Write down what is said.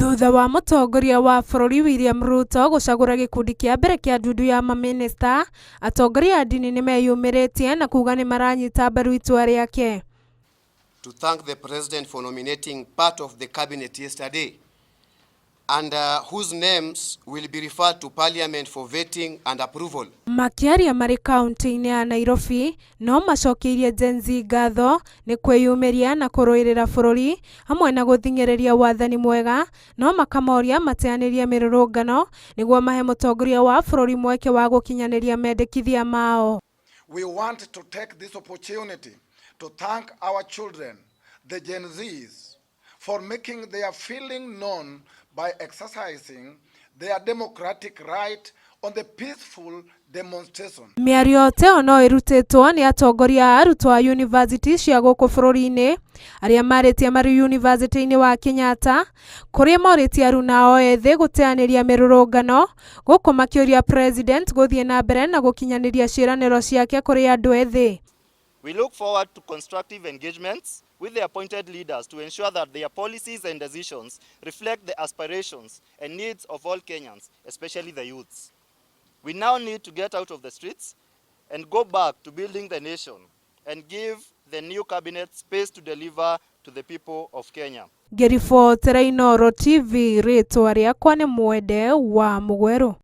Thutha wa mũtongoria wa bũrũri William Ruto gũcagũra gĩkundi kĩa mbere kĩa ndundu ya mamĩnĩsta, atongoria a ndini nĩ meyumĩrĩtie na kuga nĩ maranyita mbaru itua rĩake. To thank the President for nominating part of the cabinet yesterday, and whose names will be referred to Parliament for vetting and approval. Makiaria marĩ kaunti-inĩ ya Nairobi no macokeirie Gen Z ngatho nĩ kwĩyumĩria na kũrũĩrĩra bũrũri hamwe na gũthing'ĩrĩria wathani mwega, no makamoria mateanĩrie mĩrũrũngano nĩguo mahe mũtongoria wa bũrũri mweke wa gũkinyanĩria mendekithia mao. We want to take this opportunity to thank our children, the Gen Zs, for making their feeling known by exercising their democratic right on the peaceful demonstration. Mĩario teo no ĩrutĩtwo nĩ atongoria a arutwo a university cia gũkũ bũrũri-inĩ arĩa marĩtie marĩ university-inĩ wa Kenyatta, kũrĩa morĩtie aruna ao ethĩ gũteanĩria mĩrũrũngano, gũkũ makĩũria president gũthiĩ na mbere na gũkinyanĩria ciĩranĩro ciake kũrĩ andũ ethĩ. We look forward to constructive engagements with the appointed leaders to ensure that their policies and decisions reflect the aspirations and needs of all Kenyans, especially the youths. We now need to get out of the streets and go back to building the nation and give the new cabinet space to deliver to the people of Kenya. Ngĩribotera Inooro TV, rĩtwa rĩakwa nĩ Mwende wa Mugwero.